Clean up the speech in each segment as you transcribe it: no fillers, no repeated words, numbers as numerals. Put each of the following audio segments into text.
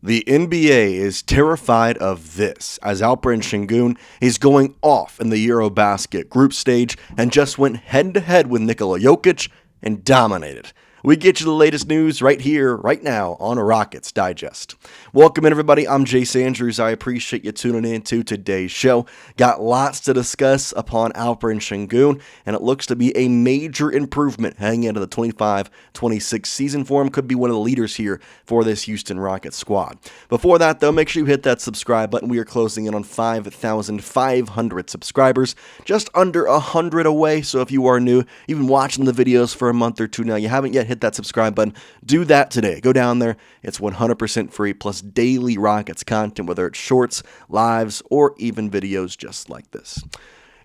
The NBA is terrified of this, as Alperen Şengün is going off in the EuroBasket group stage and just went head-to-head with Nikola Jokic and dominated. We get you the latest news right here, right now on Rockets Digest. Welcome in, everybody. I'm Jace Andrews. I appreciate you tuning in to today's show. Got lots to discuss upon Alperen Şengün, and it looks to be a major improvement heading into the 25-26 season for him. Could be one of the leaders here for this Houston Rockets squad. Before that, though, make sure you hit that subscribe button. We are closing in on 5,500 subscribers, just under 100 away. So if you are new, you've been watching the videos for a month or two now, you haven't yet hit that subscribe button, do that today. Go down there. It's 100% free, plus daily Rockets content, whether it's shorts, lives, or even videos just like this.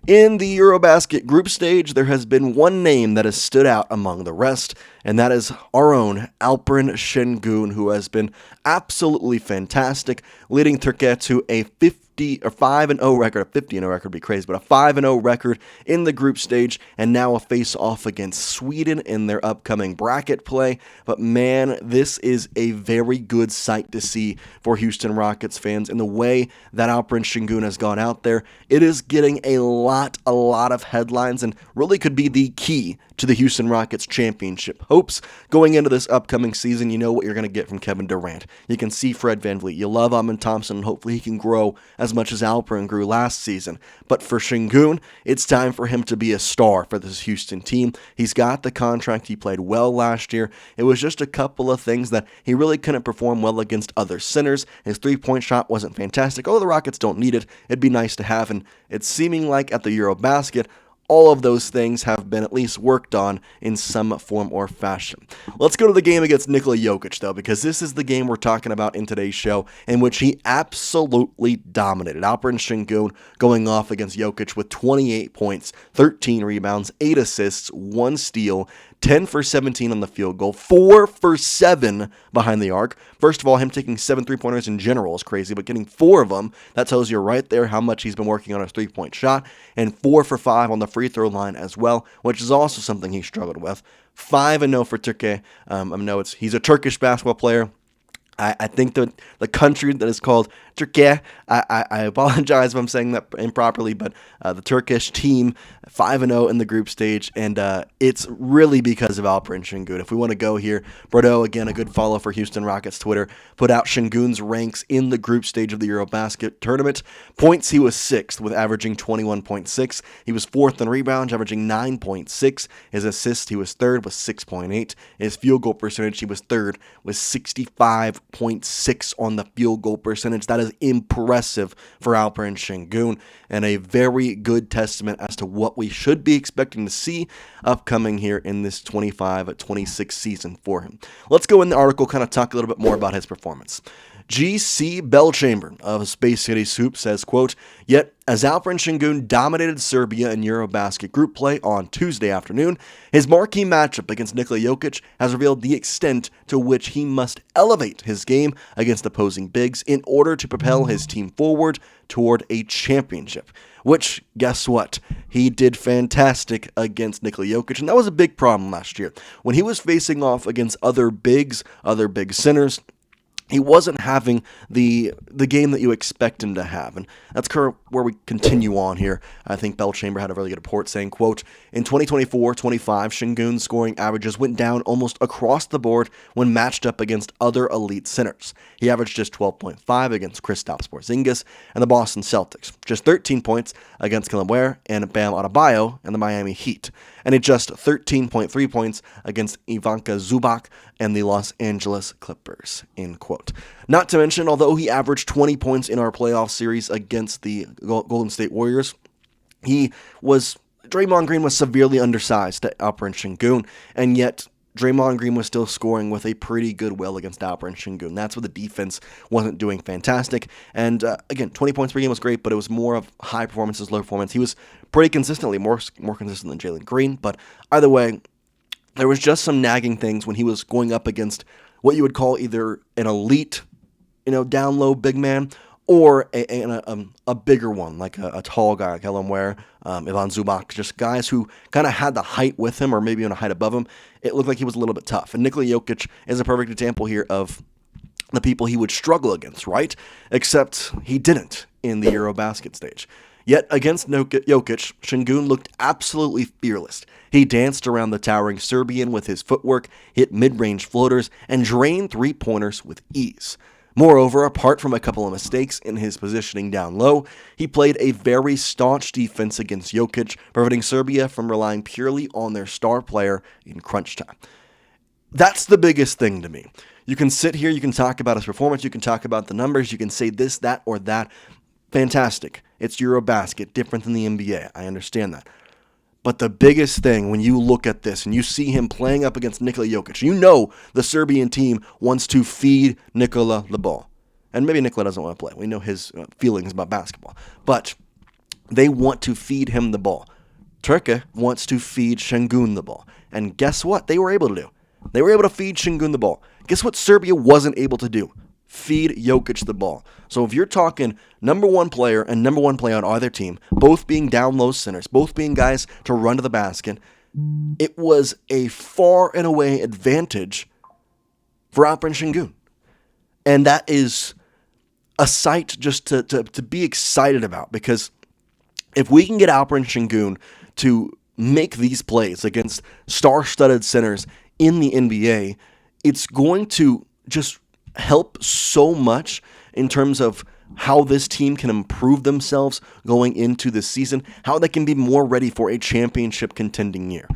In the EuroBasket group stage, there has been one name that has stood out among the rest, and that is our own Alperen Şengün, who has been absolutely fantastic, leading Turkey to a 5-0 record. A 50-0 record would be crazy, but a 5-0 record in the group stage, and now a face-off against Sweden in their upcoming bracket play. But man, this is a very good sight to see for Houston Rockets fans, in the way that Alperen Şengün has gone out there. It is getting a lot of headlines, and really could be the key to the Houston Rockets championship hopes going into this upcoming season. You know what you're going to get from Kevin Durant. You can see Fred VanVleet. You love Amen Thompson, and hopefully he can grow as much as Alperen grew last season. But for Şengün, it's time for him to be a star for this Houston team. He's got the contract. He played well last year. It was just a couple of things that he really couldn't perform well against other centers. His three-point shot wasn't fantastic. Although the Rockets don't need it, it'd be nice to have, and it's seeming like at the EuroBasket, all of those things have been at least worked on in some form or fashion. Let's go to the game against Nikola Jokic, though, because this is the game we're talking about in today's show, in which he absolutely dominated. Alperen Şengün going off against Jokic with 28 points, 13 rebounds, 8 assists, 1 steal, 10 for 17 on the field goal, 4 for 7 behind the arc. First of all, him taking 7 3-pointers in general is crazy, but getting 4 of them, that tells you right there how much he's been working on his 3-point shot, and 4 for 5 on the free throw line as well, which is also something he struggled with. 5-0 for Turkey. I know he's a Turkish basketball player. I think that the country that is called Turkey, I apologize if I'm saying that improperly, but the Turkish team, 5-0 in the group stage, and it's really because of Alperen Şengün. If we want to go here, Bordeaux, again, a good follow for Houston Rockets Twitter, put out Şengün's ranks in the group stage of the EuroBasket tournament. Points, he was 6th with averaging 21.6. He was 4th in rebounds, averaging 9.6. His assists, he was 3rd with 6.8. His field goal percentage, he was 3rd with 65.6 on the field goal percentage. That is impressive for Alperen Şengün, and a very good testament as to what we should be expecting to see upcoming here in this 25-26 season for him. Let's go in the article, kind of talk a little bit more about his performance. G.C. Bellchamber of Space City Soup says, quote, "Yet, as Alperen Şengün dominated Serbia in EuroBasket group play on Tuesday afternoon, his marquee matchup against Nikola Jokic has revealed the extent to which he must elevate his game against opposing bigs in order to propel his team forward toward a championship." Which, guess what? He did fantastic against Nikola Jokic, and that was a big problem last year. When he was facing off against other big centers, he wasn't having the game that you expect him to have, and that's kind of where we continue on here. I think Bellchamber had a really good report saying, quote, "In 2024-25, Şengün's scoring averages went down almost across the board when matched up against other elite centers. He averaged just 12.5 against Kristaps Porzingis and the Boston Celtics, just 13 points against Kelly and Bam Adebayo and the Miami Heat, and just 13.3 points against Ivanka Zubac and the Los Angeles Clippers," end quote. Not to mention, although he averaged 20 points in our playoff series against the Golden State Warriors, Draymond Green was severely undersized to Alperen Şengün, and yet Draymond Green was still scoring with a pretty good will against Alperen Şengün. That's what the defense wasn't doing fantastic. And again, 20 points per game was great, but it was more of high performances, low performance. He was pretty consistently more consistent than Jalen Green. But either way, there was just some nagging things when he was going up against what you would call either an elite, down low big man, or a bigger one, like a tall guy like Helen Ware, Ivan Zubac, just guys who kind of had the height with him or maybe even a height above him. It looked like he was a little bit tough. And Nikola Jokic is a perfect example here of the people he would struggle against, right? Except he didn't in the EuroBasket stage. Yet against Jokic, Sengun looked absolutely fearless. He danced around the towering Serbian with his footwork, hit mid-range floaters, and drained three-pointers with ease. Moreover, apart from a couple of mistakes in his positioning down low, he played a very staunch defense against Jokic, preventing Serbia from relying purely on their star player in crunch time. That's the biggest thing to me. You can sit here, you can talk about his performance, you can talk about the numbers, you can say this, that, or that. Fantastic. It's EuroBasket, different than the NBA. I understand that. But the biggest thing when you look at this and you see him playing up against Nikola Jokic, you know the Serbian team wants to feed Nicola the ball. And maybe Nicola doesn't want to play. We know his feelings about basketball. But they want to feed him the ball. Turkey wants to feed Sengun the ball. And guess what they were able to do? They were able to feed Sengun the ball. Guess what Serbia wasn't able to do? Feed Jokic the ball. So if you're talking number one player and number one player on either team, both being down low centers, both being guys to run to the basket, it was a far and away advantage for Alperen Şengün. And that is a sight just to be excited about, because if we can get Alperen Şengün to make these plays against star-studded centers in the NBA, it's going to just help so much in terms of how this team can improve themselves going into this season, how they can be more ready for a championship contending year.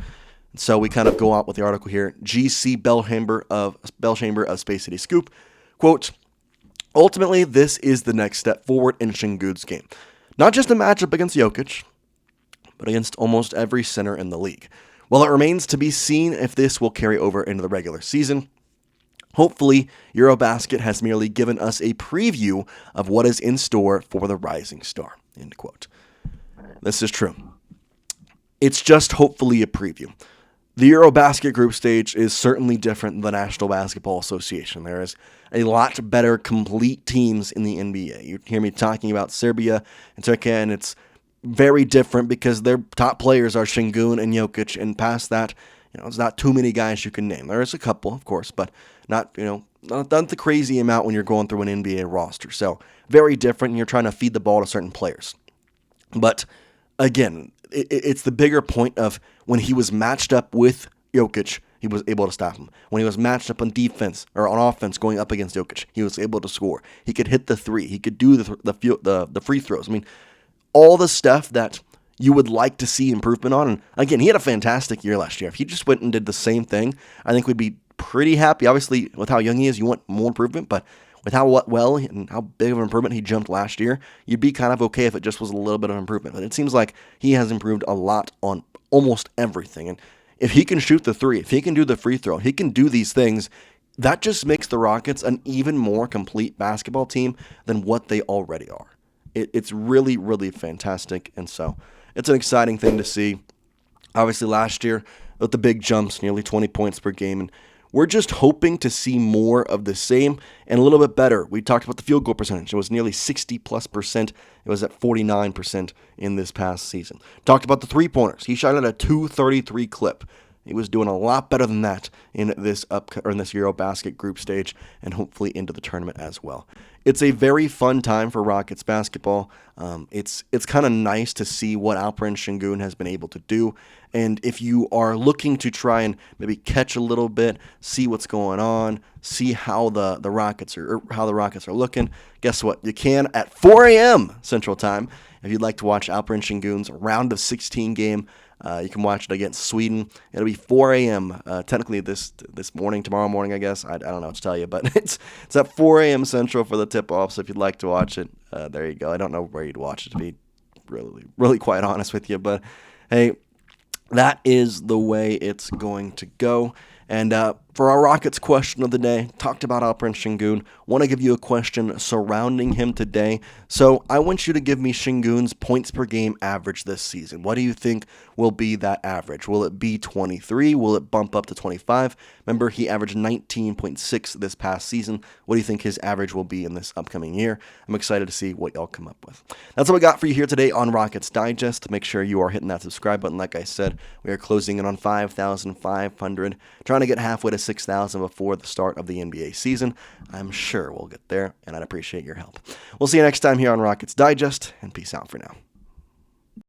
So we kind of go out with the article here. GC Bellchamber of Space City Scoop, quote, ultimately, this is the next step forward in Şengün's game. Not just a matchup against Jokic, but against almost every center in the league. While it remains to be seen if this will carry over into the regular season, hopefully, EuroBasket has merely given us a preview of what is in store for the rising star. End quote. This is true. It's just hopefully a preview. The EuroBasket group stage is certainly different than the National Basketball Association. There is a lot better complete teams in the NBA. You hear me talking about Serbia and Turkey, and it's very different because their top players are Sengun and Jokic, and past that, there's not too many guys you can name. There is a couple, of course, but not the crazy amount when you're going through an NBA roster. So very different, and you're trying to feed the ball to certain players. But again, it's the bigger point of when he was matched up with Jokic, he was able to stop him. When he was matched up on defense or on offense going up against Jokic, he was able to score. He could hit the three. He could do the free throws. I mean, all the stuff that you would like to see improvement on. And again, he had a fantastic year last year. If he just went and did the same thing, I think we'd be pretty happy. Obviously, with how young he is, you want more improvement, but with how well and how big of an improvement he jumped last year, you'd be kind of okay if it just was a little bit of improvement. But it seems like he has improved a lot on almost everything. And if he can shoot the three, if he can do the free throw, he can do these things, that just makes the Rockets an even more complete basketball team than what they already are. It's really, really fantastic. And so it's an exciting thing to see. Obviously, last year, with the big jumps, nearly 20 points per game, and we're just hoping to see more of the same and a little bit better. We talked about the field goal percentage. It was nearly 60+%. It was at 49% in this past season. Talked about the three-pointers. He shot at a 233 clip. He was doing a lot better than that in this EuroBasket group stage and hopefully into the tournament as well. It's a very fun time for Rockets basketball. It's kind of nice to see what Alperen Şengün has been able to do. And if you are looking to try and maybe catch a little bit, see what's going on, see how the Rockets are looking, guess what? You can at 4 a.m. Central Time. If you'd like to watch Alperen Şengün's round of 16 game, you can watch it against Sweden. It'll be 4 a.m. Technically this morning, tomorrow morning, I guess. I don't know what to tell you, but it's at 4 a.m. Central for the tip-off. So if you'd like to watch it, there you go. I don't know where you'd watch it, to be really, really quite honest with you, but hey, that is the way it's going to go. And for our Rockets question of the day, talked about Alperen Şengün. Want to give you a question surrounding him today. So I want you to give me Şengün's points per game average this season. What do you think will be that average? Will it be 23? Will it bump up to 25? Remember, he averaged 19.6 this past season. What do you think his average will be in this upcoming year? I'm excited to see what y'all come up with. That's what we got for you here today on Rockets Digest. Make sure you are hitting that subscribe button. Like I said, we are closing in on 5,500. Trying to get halfway to 6,000 before the start of the NBA season. I'm sure we'll get there, and I'd appreciate your help. We'll see you next time here on Rockets Digest, and peace out for now.